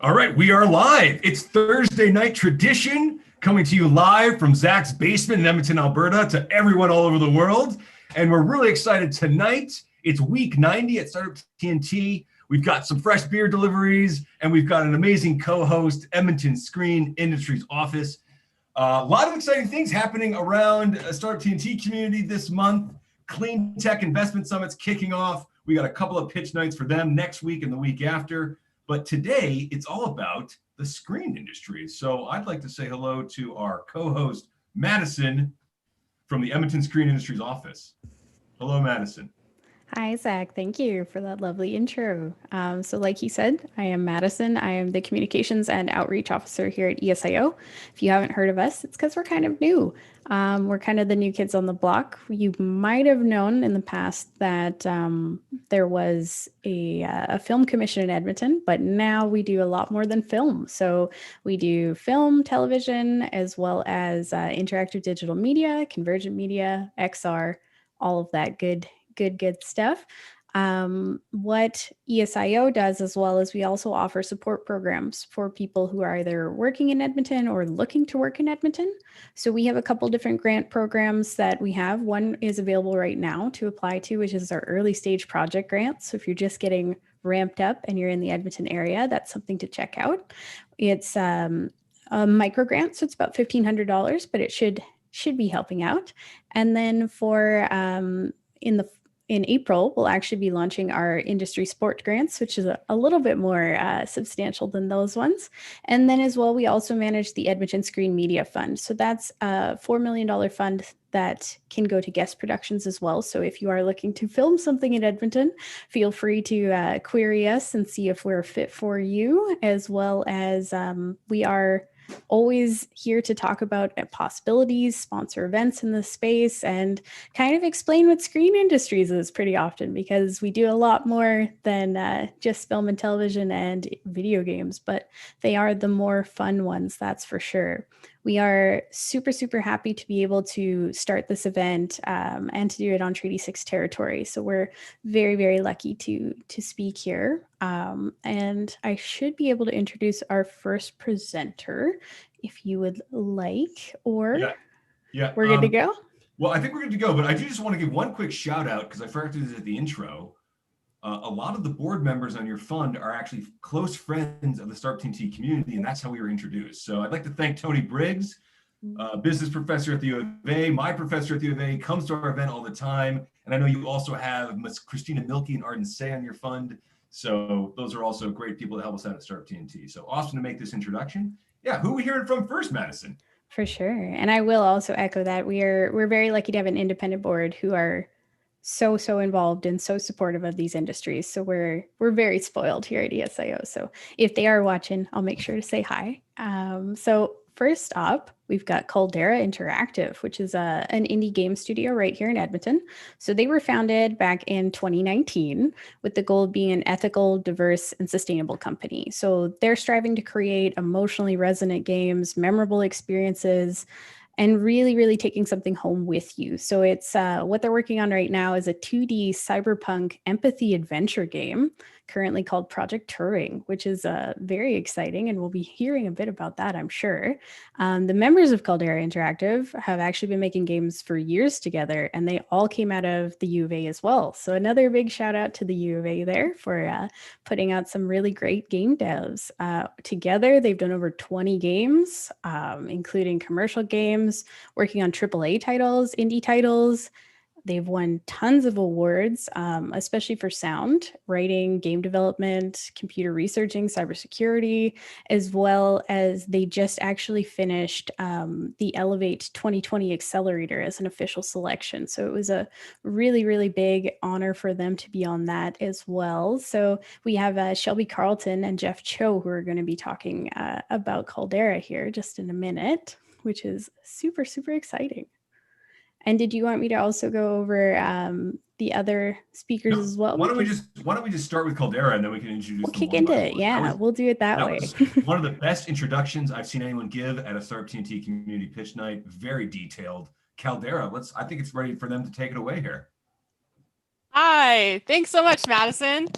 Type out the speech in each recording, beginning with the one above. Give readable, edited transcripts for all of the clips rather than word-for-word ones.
All right, we are live. It's Thursday night tradition coming to you live from Zach's basement in Edmonton, Alberta to everyone all over the world. And we're really excited tonight. It's week 90 at Startup TNT. We've got some fresh beer deliveries and we've got an amazing co-host, Edmonton Screen Industries Office. A lot of exciting things happening around Startup TNT community this month. Clean Tech Investment Summit's kicking off. We got a couple of pitch nights for them next week and the week after. But today, it's all about the screen industry. So I'd like to say hello to our co-host, Madison, from the Edmonton Screen Industries Office. Hello, Madison. Hi, Zach. Thank you for that lovely intro. So like he said, I am Madison. I am the Communications and Outreach Officer here at ESIO. If you haven't heard of us, it's because we're kind of new. We're kind of the new kids on the block. You might have known in the past that there was a film commission in Edmonton, but now we do a lot more than film. So we do film, television, as well as interactive digital media, convergent media, XR, all of that good stuff. What ESIO does as well is we also offer support programs for people who are either working in Edmonton or looking to work in Edmonton. So we have a couple different grant programs that we have. One is available right now to apply to, which is our early stage project grant. So if you're just getting ramped up and you're in the Edmonton area, that's something to check out. It's a micro grant, so it's about $1,500, but it should be helping out. And then for in April, we'll actually be launching our industry sport grants, which is a little bit more substantial than those ones. And then as well, we also manage the Edmonton Screen Media Fund. So that's a $4 million fund that can go to guest productions as well. So if you are looking to film something in Edmonton, feel free to query us and see if we're fit for you, as well as we are always here to talk about possibilities, sponsor events in this space, and kind of explain what screen industries is pretty often, because we do a lot more than just film and television and video games, but they are the more fun ones, that's for sure. We are super, super happy to be able to start this event and to do it on Treaty 6 territory. So we're very, very lucky to speak here. And I should be able to introduce our first presenter if you would like, or yeah. We're good to go? Well, I think we're good to go, but I do just want to give one quick shout out because I forgot to do this at the intro. A lot of the board members on your fund are actually close friends of the Startup TNT community, and that's how we were introduced. So I'd like to thank Tony Briggs, business professor at the U of A, my professor at the U of A, comes to our event all the time. And I know you also have Ms. Christina Milkey and Arden Say on your fund. So those are also great people to help us out at Startup TNT. So awesome to make this introduction. Yeah, who are we hearing from first, Madison? For sure. And I will also echo that we're very lucky to have an independent board who are so involved and so supportive of these industries. So we're very spoiled here at ESIO. So if they are watching, I'll make sure to say hi. So first up, we've got Caldera Interactive, which is an indie game studio right here in Edmonton. So they were founded back in 2019 with the goal of being an ethical, diverse, and sustainable company. So they're striving to create emotionally resonant games, memorable experiences, and really, really taking something home with you. So it's what they're working on right now is a 2D cyberpunk empathy adventure game, currently called Project Turing, which is very exciting, and we'll be hearing a bit about that, I'm sure. The members of Caldera Interactive have actually been making games for years together, and they all came out of the U of A as well. So another big shout out to the U of A there for putting out some really great game devs. Together, they've done over 20 games, including commercial games, working on AAA titles, indie titles. They've won tons of awards, especially for sound, writing, game development, computer researching, cybersecurity, as well as they just actually finished the Elevate 2020 Accelerator as an official selection. So it was a really, really big honor for them to be on that as well. So we have Shelby Carlton and Jeff Cho, who are going to be talking about Caldera here just in a minute, which is super, super exciting. And did you want me to also go over the other speakers as well? Why don't we just start with Caldera and then we can introduce we'll kick into it. Yeah, we'll do it that way. One of the best introductions I've seen anyone give at a Startup TNT community pitch night. Very detailed. Caldera, I think it's ready for them to take it away here. Hi, thanks so much, Madison.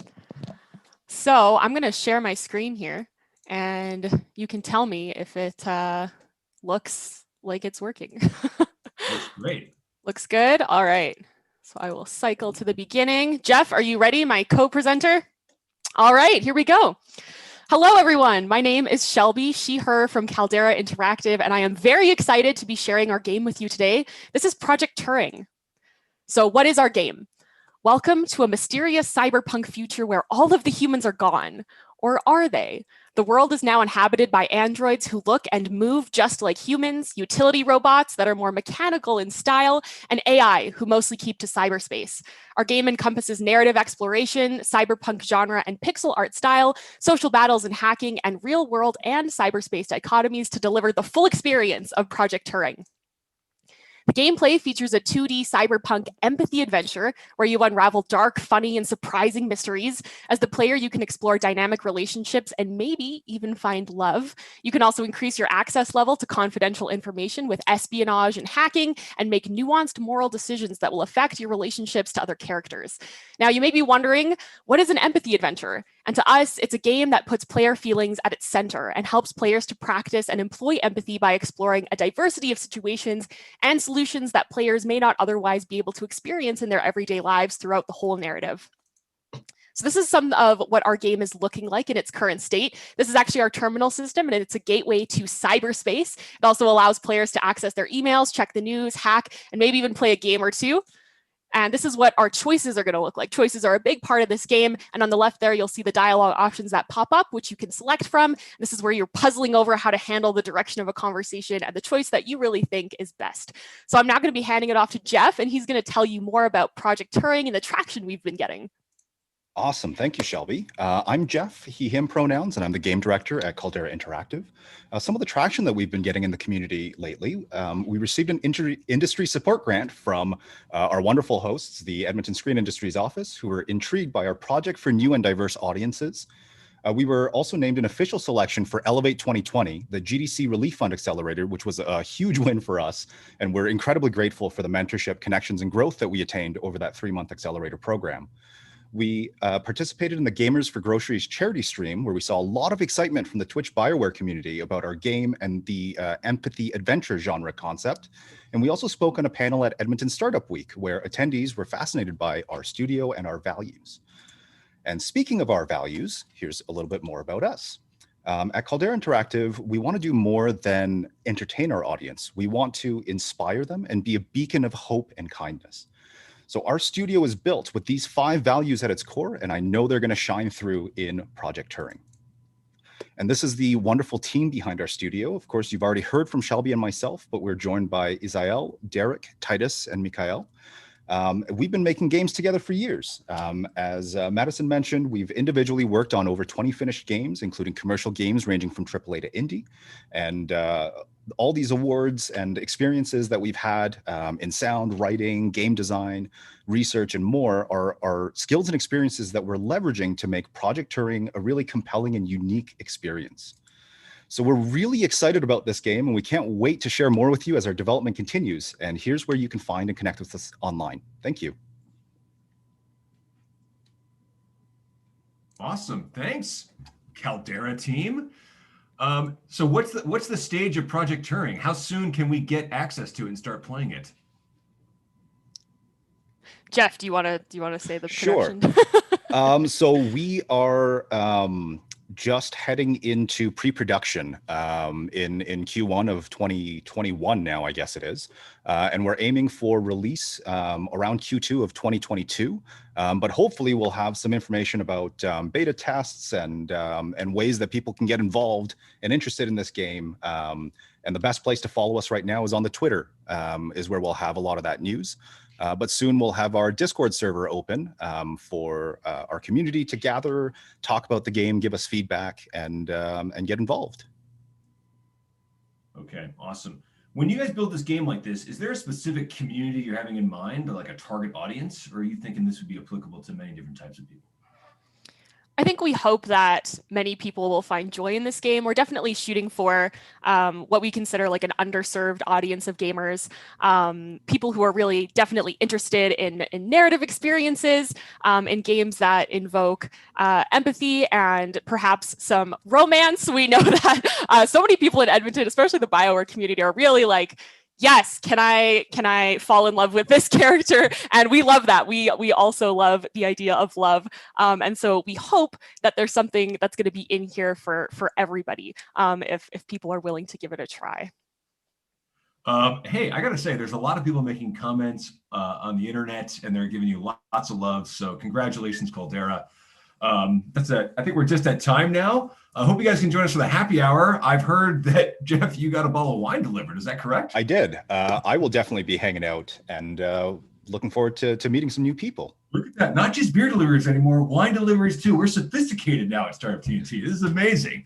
So I'm going to share my screen here. and you can tell me if it looks like it's working. Looks great. Looks good. All right. So I will cycle to the beginning. Jeff, are you ready, my co-presenter? All right, here we go. Hello, everyone. My name is Shelby, she, her from Caldera Interactive, and I am very excited to be sharing our game with you today. This is Project Turing. So what is our game? Welcome to a mysterious cyberpunk future where all of the humans are gone. Or are they? The world is now inhabited by androids who look and move just like humans, utility robots that are more mechanical in style, and AI who mostly keep to cyberspace. Our game encompasses narrative exploration, cyberpunk genre and pixel art style, social battles and hacking, and real world and cyberspace dichotomies to deliver the full experience of Project Turing. The gameplay features a 2D cyberpunk empathy adventure where you unravel dark, funny, and surprising mysteries. As the player, you can explore dynamic relationships and maybe even find love. You can also increase your access level to confidential information with espionage and hacking, and make nuanced moral decisions that will affect your relationships to other characters. Now, you may be wondering, what is an empathy adventure? And to us, it's a game that puts player feelings at its center and helps players to practice and employ empathy by exploring a diversity of situations and solutions that players may not otherwise be able to experience in their everyday lives throughout the whole narrative. So this is some of what our game is looking like in its current state. This is actually our terminal system, and it's a gateway to cyberspace. It also allows players to access their emails, check the news, hack, and maybe even play a game or two. And this is what our choices are going to look like. Choices are a big part of this game. And on the left there, you'll see the dialogue options that pop up, which you can select from. This is where you're puzzling over how to handle the direction of a conversation and the choice that you really think is best. So I'm now going to be handing it off to Jeff, and he's going to tell you more about Project Turing and the traction we've been getting. Awesome. Thank you, Shelby. I'm Jeff, he, him pronouns, and I'm the game director at Caldera Interactive. Some of the traction that we've been getting in the community lately, we received an industry support grant from our wonderful hosts, the Edmonton Screen Industries Office, who were intrigued by our project for new and diverse audiences. We were also named an official selection for Elevate 2020, the GDC Relief Fund Accelerator, which was a huge win for us. And we're incredibly grateful for the mentorship, connections, and growth that we attained over that 3-month accelerator program. We participated in the Gamers for Groceries charity stream, where we saw a lot of excitement from the Twitch BioWare community about our game and the empathy adventure genre concept. And we also spoke on a panel at Edmonton Startup Week, where attendees were fascinated by our studio and our values. And speaking of our values, here's a little bit more about us. At Caldera Interactive, we want to do more than entertain our audience. We want to inspire them and be a beacon of hope and kindness. So our studio is built with these 5 values at its core, and I know they're going to shine through in Project Turing. And this is the wonderful team behind our studio. Of course, you've already heard from Shelby and myself, but we're joined by ESIO, Derek, Titus, and Mikhail. We've been making games together for years. As Madison mentioned, we've individually worked on over 20 finished games, including commercial games ranging from AAA to indie. And all these awards and experiences that we've had in sound, writing, game design, research, and more are skills and experiences that we're leveraging to make Project Turing a really compelling and unique experience. So we're really excited about this game, and we can't wait to share more with you as our development continues. And here's where you can find and connect with us online. Thank you. Awesome. Thanks, Caldera team. So what's the stage of Project Turing? How soon can we get access to it and start playing it? Jeff, do you want to say the Sure. So we are just heading into pre-production in Q1 of 2021 now, I guess it is. And we're aiming for release around Q2 of 2022. But hopefully we'll have some information about beta tests and ways that people can get involved and interested in this game. And the best place to follow us right now is on the Twitter, is where we'll have a lot of that news. But soon we'll have our Discord server open for our community to gather, talk about the game, give us feedback, and get involved. Okay, awesome. When you guys build this game like this, is there a specific community you're having in mind, like a target audience, or are you thinking this would be applicable to many different types of people? I think we hope that many people will find joy in this game. We're definitely shooting for what we consider like an underserved audience of gamers, people who are really definitely interested in narrative experiences, in games that invoke empathy and perhaps some romance. We know that so many people in Edmonton, especially the BioWare community, are really like, yes, can I fall in love with this character? And we love that. We also love the idea of love. And so we hope that there's something that's going to be in here for everybody, if people are willing to give it a try. Hey, I got to say, there's a lot of people making comments on the internet, and they're giving you lots of love. So congratulations, Caldera. I think we're just at time now. I hope you guys can join us for the happy hour. I've heard that, Jeff, you got a bottle of wine delivered. Is that correct? I did. I will definitely be hanging out and looking forward to meeting some new people. Look at that. Not just beer deliveries anymore, wine deliveries too. We're sophisticated now at Startup TNT. This is amazing.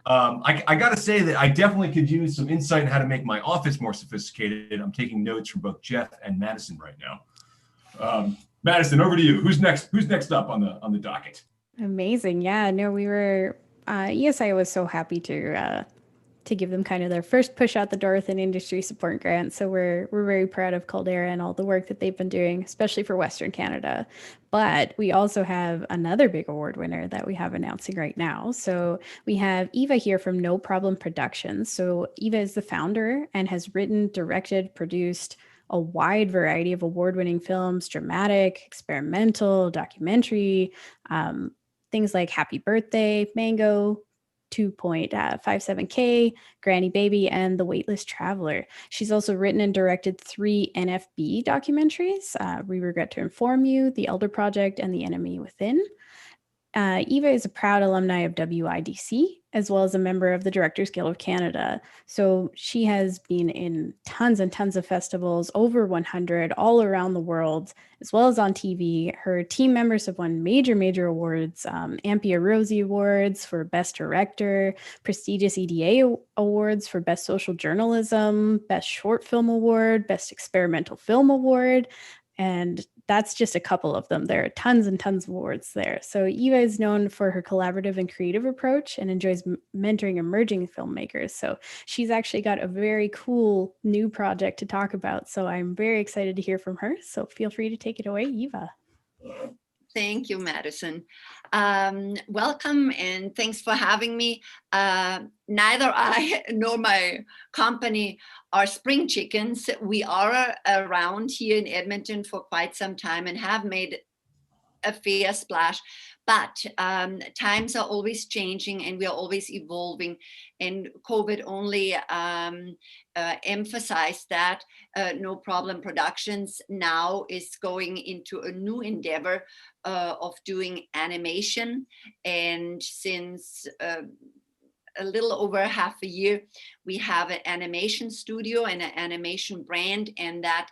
I got to say that I definitely could use some insight on how to make my office more sophisticated. I'm taking notes from both Jeff and Madison right now. Madison, over to you. Who's next? Who's next up on the docket? Amazing. Yeah, no, we were, ESIO was so happy to give them kind of their first push out the door with an industry support grant. So we're very proud of Caldera and all the work that they've been doing, especially for Western Canada. But we also have another big award winner that we have announcing right now. So we have Eva here from No Problem Productions. So Eva is the founder and has written, directed, produced a wide variety of award-winning films, dramatic, experimental, documentary, things like Happy Birthday, Mango, 2.57K, Granny Baby, and The Weightless Traveler. She's also written and directed 3 NFB documentaries, We Regret to Inform You, The Elder Project, and The Enemy Within. Eva is a proud alumni of WIDC, as well as a member of the Directors Guild of Canada. So she has been in tons and tons of festivals, over 100, all around the world, as well as on TV. Her team members have won major awards, Ampia Rosie Awards for Best Director, prestigious EDA Awards for Best Social Journalism, Best Short Film Award, Best Experimental Film Award, and that's just a couple of them. There are tons and tons of awards there. So Eva is known for her collaborative and creative approach and enjoys mentoring emerging filmmakers. So she's actually got a very cool new project to talk about. So I'm very excited to hear from her. So feel free to take it away, Eva. Thank you, Madison. Welcome and thanks for having me. Neither I nor my company are spring chickens. We are around here in Edmonton for quite some time and have made a fair splash, but times are always changing and we are always evolving, and COVID only emphasized that. No Problem Productions now is going into a new endeavor of doing animation, and since a little over half a year, we have an animation studio and an animation brand, and that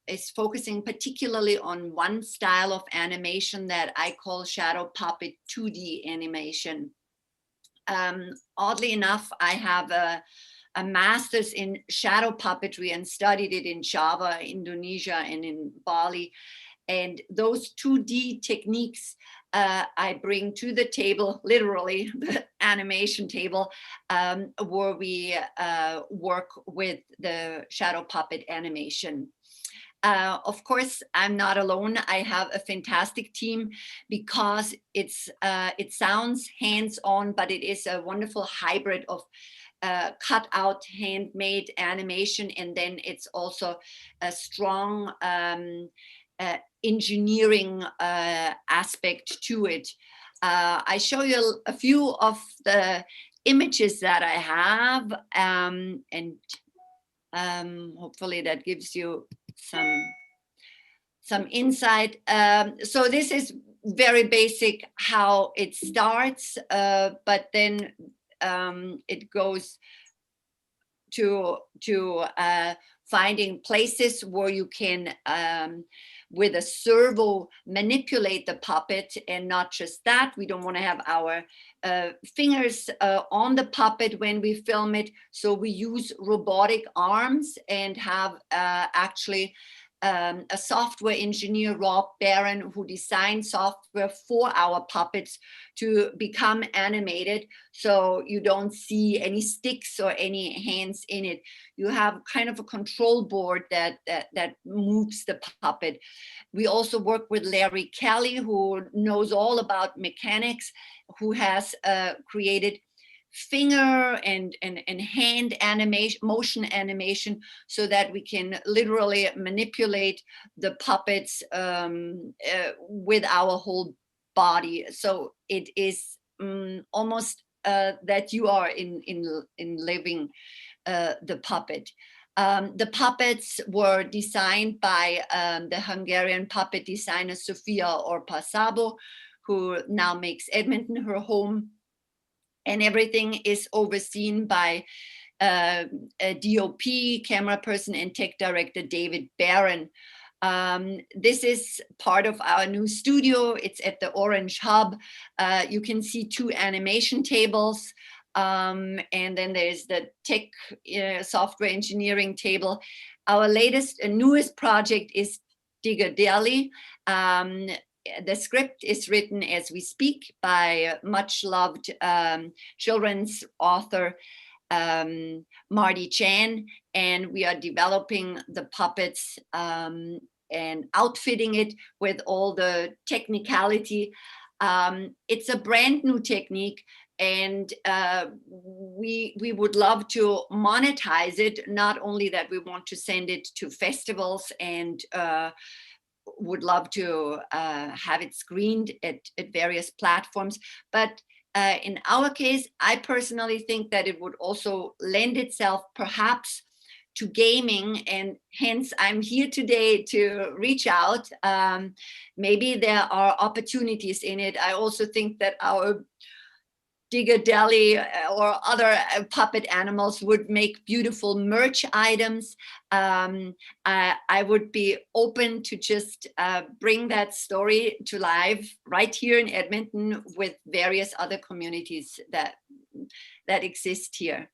is focusing particularly on one style of animation that I call shadow puppet 2D animation. Oddly enough, I have a master's in shadow puppetry and studied it in Java, Indonesia, and in Bali. And those 2D techniques I bring to the table, literally the animation table, where we work with the shadow puppet animation. Of course, I'm not alone. I have a fantastic team because it sounds hands-on, but it is a wonderful hybrid of cut out handmade animation, and then it's also a strong engineering aspect to it. I show you a few of the images that I have, and hopefully that gives you some insight. So this is very basic how it starts, but then it goes to finding places where you can with a servo manipulate the puppet. And not just that, we don't want to have our fingers on the puppet when we film it, so we use robotic arms and have actually a software engineer, Rob Barron, who designed software for our puppets to become animated. So you don't see any sticks or any hands in it. You have kind of a control board that moves the puppet. We also work with Larry Kelly, who knows all about mechanics, who has created finger and hand animation, motion animation, so that we can literally manipulate the puppets with our whole body. So it is almost that you are in living the puppet. The puppets were designed by the Hungarian puppet designer Sofia Orpasabo, who now makes Edmonton her home. And everything is overseen by a DOP, camera person, and tech director David Barron. This is part of our new studio. It's at the Orange Hub. You can see 2 animation tables. And then there's the tech software engineering table. Our latest and newest project is Digger Deli. The script is written as we speak by much loved children's author Marty Chan, and we are developing the puppets and outfitting it with all the technicality. It's a brand new technique, and we would love to monetize it. Not only that, we want to send it to festivals and would love to have it screened at various platforms. But in our case, I personally think that it would also lend itself perhaps to gaming, and hence I'm here today to reach out. Maybe there are opportunities in it. I also think that our Digger Deli or other puppet animals would make beautiful merch items. I would be open to just bring that story to life right here in Edmonton with various other communities that exist here.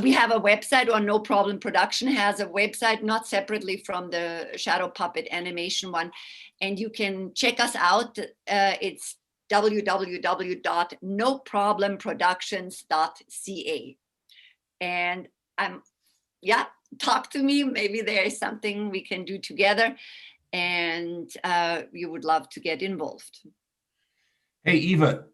We have a website, or No Problem Production has a website, not separately from the Shadow Puppet animation one, and you can check us out. It's www.noproblemproductions.ca. And talk to me. Maybe there is something we can do together, and you would love to get involved. Hey, Eva,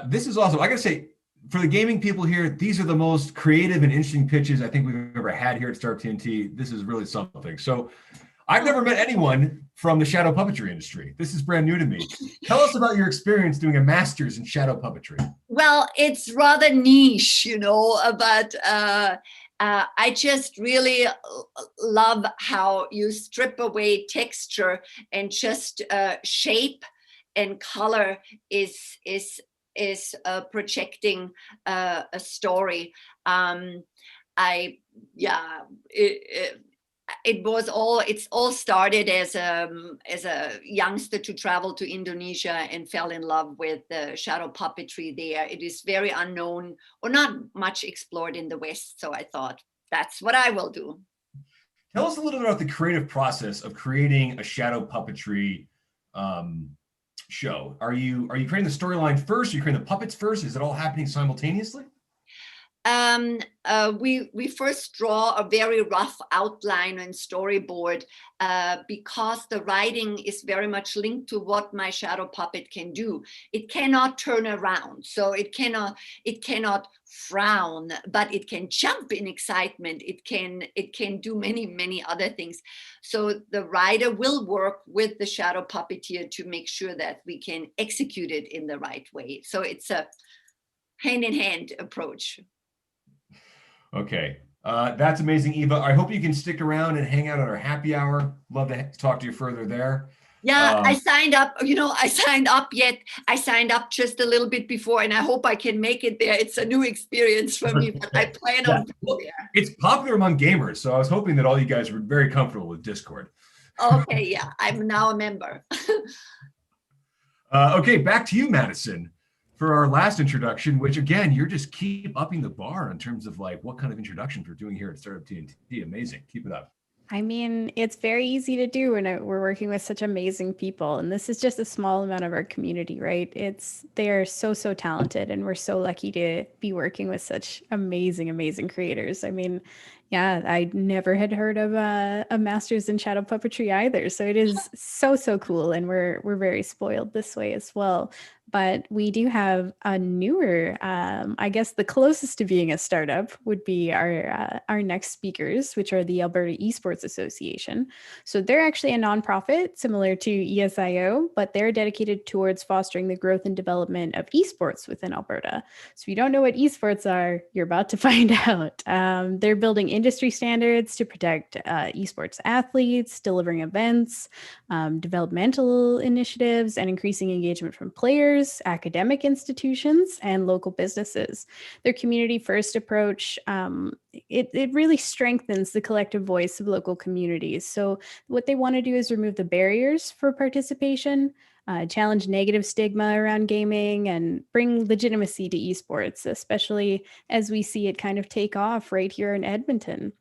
this is awesome. I gotta say, for the gaming people here, these are the most creative and interesting pitches I think we've ever had here at Startup TNT. This is really something. So I've never met anyone from the shadow puppetry industry. This is brand new to me. Tell us about your experience doing a master's in shadow puppetry. Well, it's rather niche, but I just really love how you strip away texture and just shape and color is projecting a story. It's all started as a youngster to travel to Indonesia and fell in love with the shadow puppetry there. It is very unknown or not much explored in the West. So I thought that's what I will do. Tell us a little bit about the creative process of creating a shadow puppetry show. Are you creating the storyline first? Are you creating the puppets first? Is it all happening simultaneously? We first draw a very rough outline and storyboard because the writing is very much linked to what my shadow puppet can do. It cannot turn around, so it cannot frown, but it can jump in excitement. It can do many other things. So the writer will work with the shadow puppeteer to make sure that we can execute it in the right way. So it's a hand-in-hand approach. Okay, that's amazing, Eva. I hope you can stick around and hang out at our happy hour. Love to talk to you further there. Yeah, I signed up. I signed up just a little bit before, and I hope I can make it there. It's a new experience for me, but I plan on being there. It's popular among gamers, so I was hoping that all you guys were very comfortable with Discord. Okay, yeah, I'm now a member. Okay, back to you, Madison, for our last introduction, which again, you're just keep upping the bar in terms of like what kind of introductions we're doing here at Startup TNT. Amazing. Keep it up. I mean, it's very easy to do when we're working with such amazing people. And this is just a small amount of our community, right? They are so, so talented. And we're so lucky to be working with such amazing, amazing creators. I mean, yeah, I never had heard of a master's in shadow puppetry either. So it is so, so cool. And we're very spoiled this way as well. But we do have a newer, I guess the closest to being a startup would be our next speakers, which are the Alberta Esports Association. So they're actually a nonprofit similar to ESIO, but they're dedicated towards fostering the growth and development of esports within Alberta. So if you don't know what esports are, you're about to find out. They're building industry standards to protect esports athletes, delivering events, developmental initiatives, and increasing engagement from players, academic institutions, and local businesses. Their community first approach, it really strengthens the collective voice of local communities. So what they want to do is remove the barriers for participation, challenge negative stigma around gaming, and bring legitimacy to esports, especially as we see it kind of take off right here in Edmonton.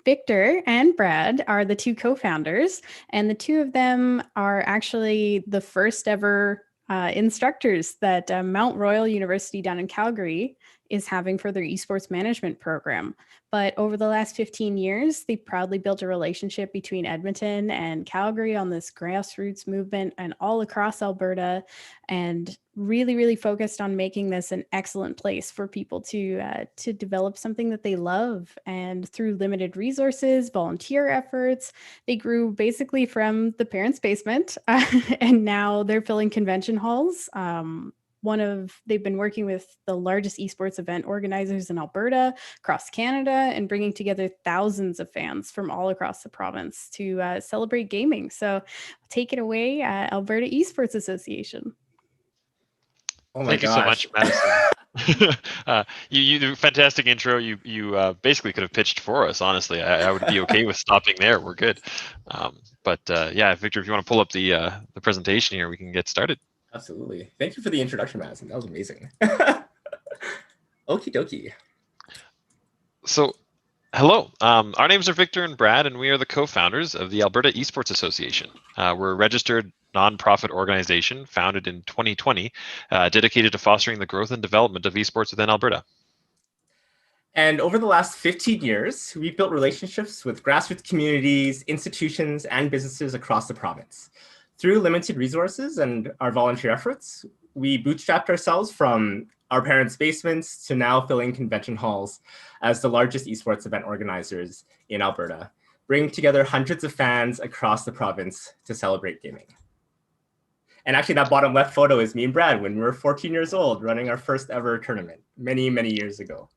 Victor and Brad are the two co-founders, and the two of them are actually the first ever instructors that Mount Royal University down in Calgary is having for their esports management program. But over the last 15 years, they proudly built a relationship between Edmonton and Calgary on this grassroots movement and all across Alberta, and really, really focused on making this an excellent place for people to develop something that they love. And through limited resources, volunteer efforts, they grew basically from the parents' basement, and now they're filling convention halls. They've been working with the largest esports event organizers in Alberta, across Canada, and bringing together thousands of fans from all across the province to celebrate gaming. So take it away, Alberta Esports Association. Oh my Thank you so much, Madison. You did a fantastic intro. You basically could have pitched for us. Honestly, I would be okay with stopping there. We're good. Yeah, Victor, if you want to pull up the presentation here, we can get started. Absolutely. Thank you for the introduction, Madison. That was amazing. Okie dokie. So, hello. Our names are Victor and Brad, and we are the co-founders of the Alberta Esports Association. We're a registered nonprofit organization founded in 2020, dedicated to fostering the growth and development of esports within Alberta. And over the last 15 years, we've built relationships with grassroots communities, institutions, and businesses across the province. Through limited resources and our volunteer efforts, we bootstrapped ourselves from our parents' basements to now filling convention halls as the largest esports event organizers in Alberta, bringing together hundreds of fans across the province to celebrate gaming. And actually, that bottom left photo is me and Brad when we were 14 years old, running our first ever tournament many, many years ago.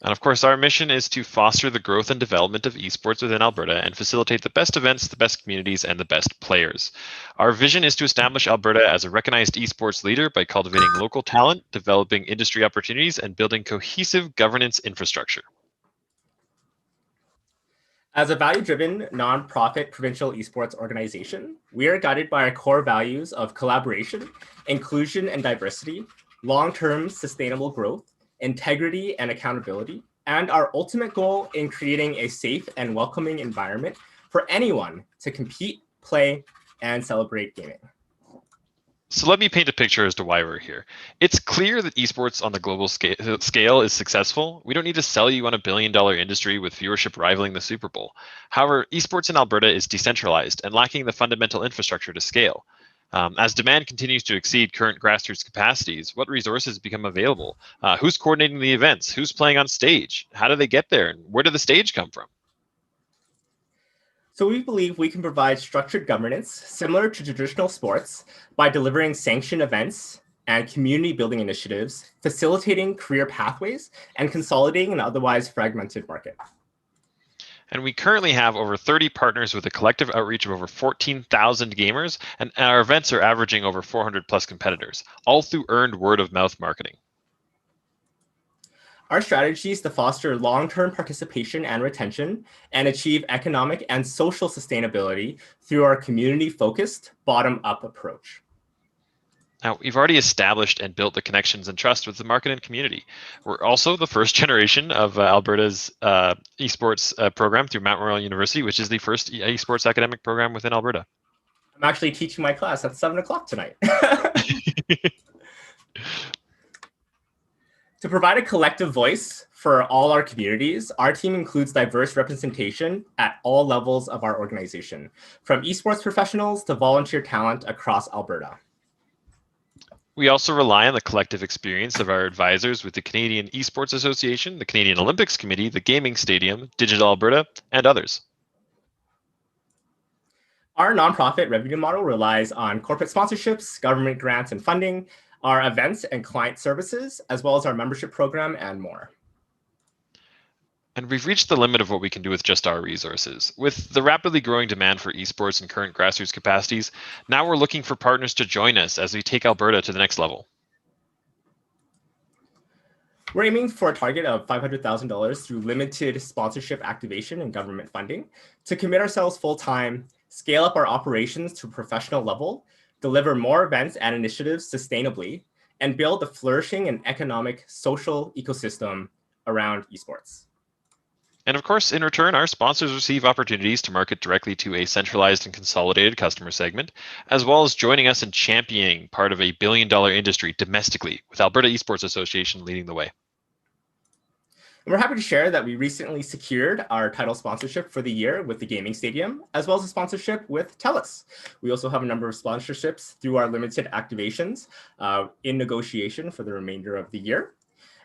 And of course, our mission is to foster the growth and development of esports within Alberta and facilitate the best events, the best communities, and the best players. Our vision is to establish Alberta as a recognized esports leader by cultivating local talent, developing industry opportunities, and building cohesive governance infrastructure. As a value-driven, nonprofit provincial esports organization, we are guided by our core values of collaboration, inclusion and diversity, long-term sustainable growth, integrity and accountability, and our ultimate goal in creating a safe and welcoming environment for anyone to compete, play, and celebrate gaming. So let me paint a picture as to why we're here. It's clear that esports on the global scale is successful. We don't need to sell you on $1 billion industry with viewership rivaling the Super Bowl. However, esports in Alberta is decentralized and lacking the fundamental infrastructure to scale. As demand continues to exceed current grassroots capacities, what resources become available? Who's coordinating the events? Who's playing on stage? How do they get there? And where did the stage come from? So we believe we can provide structured governance similar to traditional sports by delivering sanctioned events and community building initiatives, facilitating career pathways, and consolidating an otherwise fragmented market. And we currently have over 30 partners with a collective outreach of over 14,000 gamers, and our events are averaging over 400 plus competitors, all through earned word of mouth marketing. Our strategy is to foster long-term participation and retention and achieve economic and social sustainability through our community-focused bottom-up approach. Now, we've already established and built the connections and trust with the market and community. We're also the first generation of Alberta's esports program through Mount Royal University, which is the first esports academic program within Alberta. I'm actually teaching my class at 7 o'clock tonight. To provide a collective voice for all our communities, our team includes diverse representation at all levels of our organization, from esports professionals to volunteer talent across Alberta. We also rely on the collective experience of our advisors with the Canadian Esports Association, the Canadian Olympics Committee, the Gaming Stadium, Digital Alberta, and others. Our nonprofit revenue model relies on corporate sponsorships, government grants and funding, our events and client services, as well as our membership program and more. And we've reached the limit of what we can do with just our resources. With the rapidly growing demand for esports and current grassroots capacities, now we're looking for partners to join us as we take Alberta to the next level. We're aiming for a target of $500,000 through limited sponsorship activation and government funding to commit ourselves full-time, scale up our operations to a professional level, deliver more events and initiatives sustainably, and build a flourishing and economic social ecosystem around esports. And of course, in return, our sponsors receive opportunities to market directly to a centralized and consolidated customer segment, as well as joining us in championing part of a billion-dollar industry domestically, with Alberta Esports Association leading the way. And we're happy to share that we recently secured our title sponsorship for the year with the Gaming Stadium, as well as a sponsorship with TELUS. We also have a number of sponsorships through our limited activations in negotiation for the remainder of the year.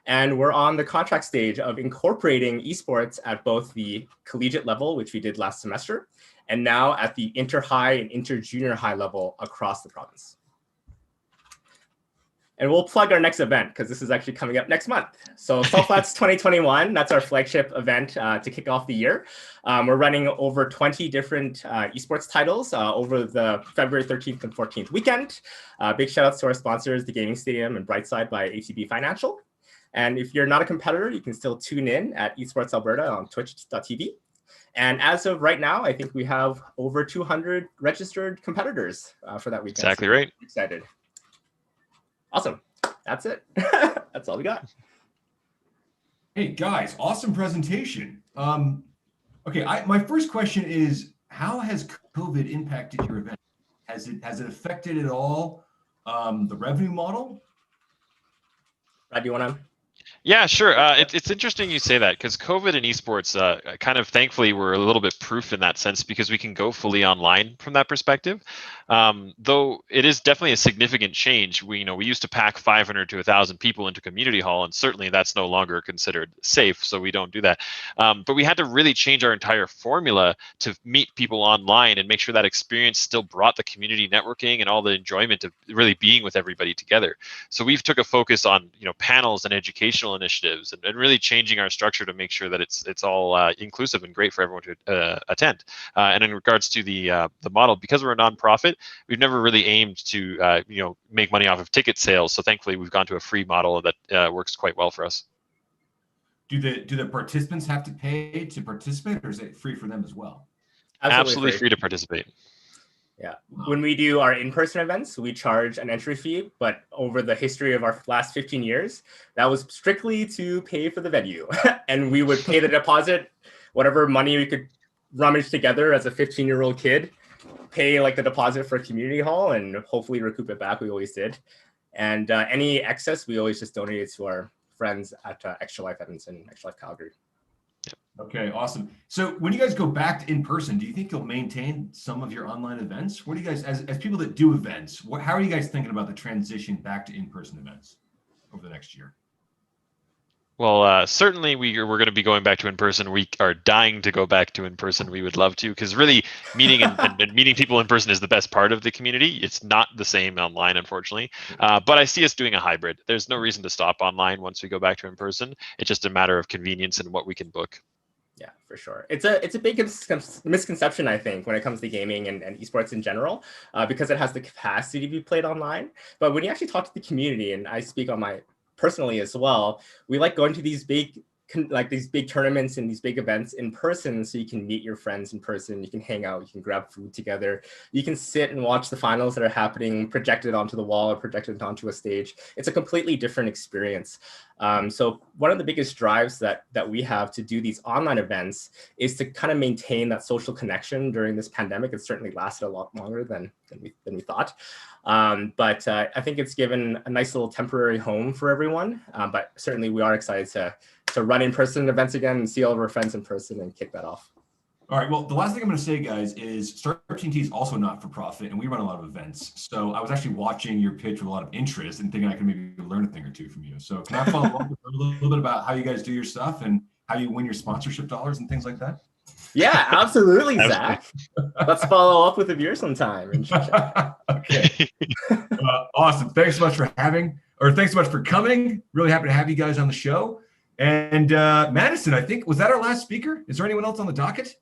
And we're on the contract stage of incorporating esports at both the collegiate level, which we did last semester, and now at the inter-high and inter-junior high level across the province. And we'll plug our next event because this is actually coming up next month. So Selflats 2021, that's our flagship event to kick off the year. We're running over 20 different esports titles over the February 13th and 14th weekend. Big shout outs to our sponsors, the Gaming Stadium and Brightside by ATB Financial. And if you're not a competitor, you can still tune in at Esports Alberta on twitch.tv. And as of right now, I think we have over 200 registered competitors for that weekend. Exactly right. Excited. Awesome. That's it. That's all we got. Hey guys, awesome presentation. Okay, my first question is, how has COVID impacted your event? Has it affected at all the revenue model? Brad, do you want to? Yeah, sure. It's interesting you say that because COVID and esports kind of thankfully were a little bit proof in that sense because we can go fully online from that perspective. Though it is definitely a significant change. We used to pack 500 to 1,000 people into community hall, and certainly that's no longer considered safe, so we don't do that. But we had to really change our entire formula to meet people online and make sure that experience still brought the community networking and all the enjoyment of really being with everybody together. So we've took a focus on panels and educational initiatives and really changing our structure to make sure that it's all inclusive and great for everyone to attend. And in regards to the model, because we're a nonprofit, we've never really aimed to make money off of ticket sales. So thankfully, we've gone to a free model that works quite well for us. Do the participants have to pay to participate, or is it free for them as well? Absolutely free to participate. Yeah. When we do our in-person events, we charge an entry fee, but over the history of our last 15 years, that was strictly to pay for the venue. And we would pay the deposit, whatever money we could rummage together as a 15-year-old kid, pay like the deposit for a community hall and hopefully recoup it back. We always did. And any excess, we always just donated to our friends at Extra Life Edmonton, Extra Life Calgary. Okay, awesome. So when you guys go back to in-person, do you think you'll maintain some of your online events? What do you guys, as people that do events, how are you guys thinking about the transition back to in-person events over the next year? Well, certainly we're going to be going back to in-person. We are dying to go back to in-person. We would love to, because really meeting and meeting people in person is the best part of the community. It's not the same online, unfortunately. But I see us doing a hybrid. There's no reason to stop online once we go back to in-person. It's just a matter of convenience and what we can book. Yeah, for sure. It's a big misconception, I think, when it comes to gaming and esports in general, because it has the capacity to be played online. But when you actually talk to the community, and I speak on my personally as well, we like going to these big like these big tournaments and these big events in person, so you can meet your friends in person, you can hang out, you can grab food together, you can sit and watch the finals that are happening projected onto the wall or projected onto a stage. It's a completely different experience. So one of the biggest drives that we have to do these online events is to kind of maintain that social connection during this pandemic. It's certainly lasted a lot longer than we thought. But I think it's given a nice little temporary home for everyone. But certainly we are excited to run in-person events again and see all of our friends in person and kick that off. All right, well, the last thing I'm going to say, guys, is Startup TNT is also not for profit, and we run a lot of events. So I was actually watching your pitch with a lot of interest and thinking I could maybe learn a thing or two from you. So can I follow up with a little bit about how you guys do your stuff and how you win your sponsorship dollars and things like that? Yeah, absolutely, Zach. Let's follow up with a beer sometime. Okay. Awesome. Thanks so much for thanks so much for coming. Really happy to have you guys on the show. And Madison, I think, was that our last speaker? Is there anyone else on the docket?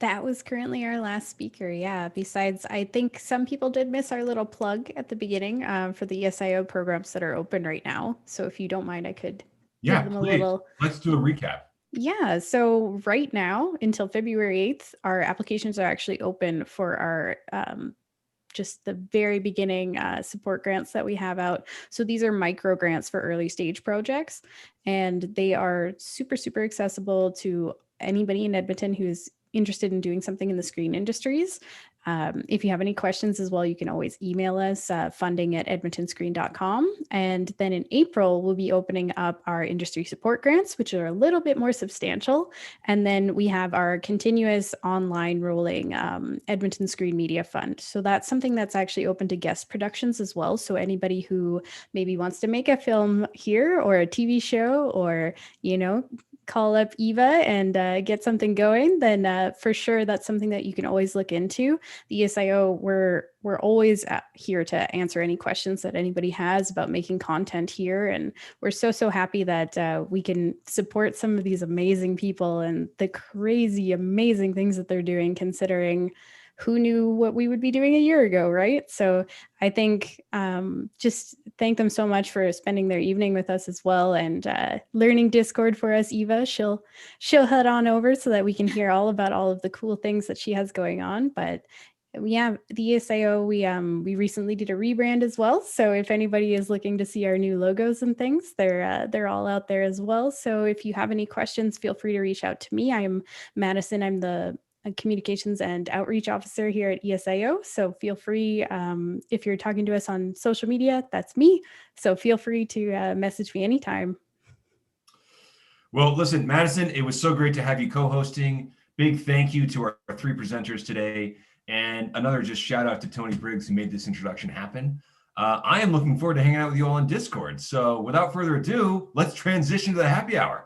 That was currently our last speaker. Yeah. Besides, I think some people did miss our little plug at the beginning for the ESIO programs that are open right now. So if you don't mind, I could give them a little. Let's do a recap. Yeah. So right now, until February 8th, our applications are actually open for our just the very beginning support grants that we have out. So these are micro grants for early stage projects, and they are super, super accessible to anybody in Edmonton who's interested in doing something in the screen industries. If you have any questions as well, you can always email us funding@edmontonscreen.com. And then in April, we'll be opening up our industry support grants, which are a little bit more substantial. And then we have our continuous online rolling Edmonton Screen Media Fund. So that's something that's actually open to guest productions as well. So anybody who maybe wants to make a film here or a TV show or, call up Eva and get something going, then for sure that's something that you can always look into. The ESIO, we're always here to answer any questions that anybody has about making content here, and we're so happy that we can support some of these amazing people and the crazy amazing things that they're doing, considering who knew what we would be doing a year ago, right? So I think just thank them so much for spending their evening with us as well, and learning Discord for us. Eva, she'll head on over so that we can hear all about all of the cool things that she has going on. But yeah, the ESIO, we recently did a rebrand as well. So if anybody is looking to see our new logos and things, they're all out there as well. So if you have any questions, feel free to reach out to me. I'm Madison. I'm the Communications and Outreach Officer here at ESIO. So feel free, if you're talking to us on social media, that's me. So feel free to message me anytime. Well, listen, Madison, it was so great to have you co-hosting. Big thank you to our three presenters today. And another just shout out to Tony Briggs, who made this introduction happen. I am looking forward to hanging out with you all on Discord. So without further ado, let's transition to the happy hour.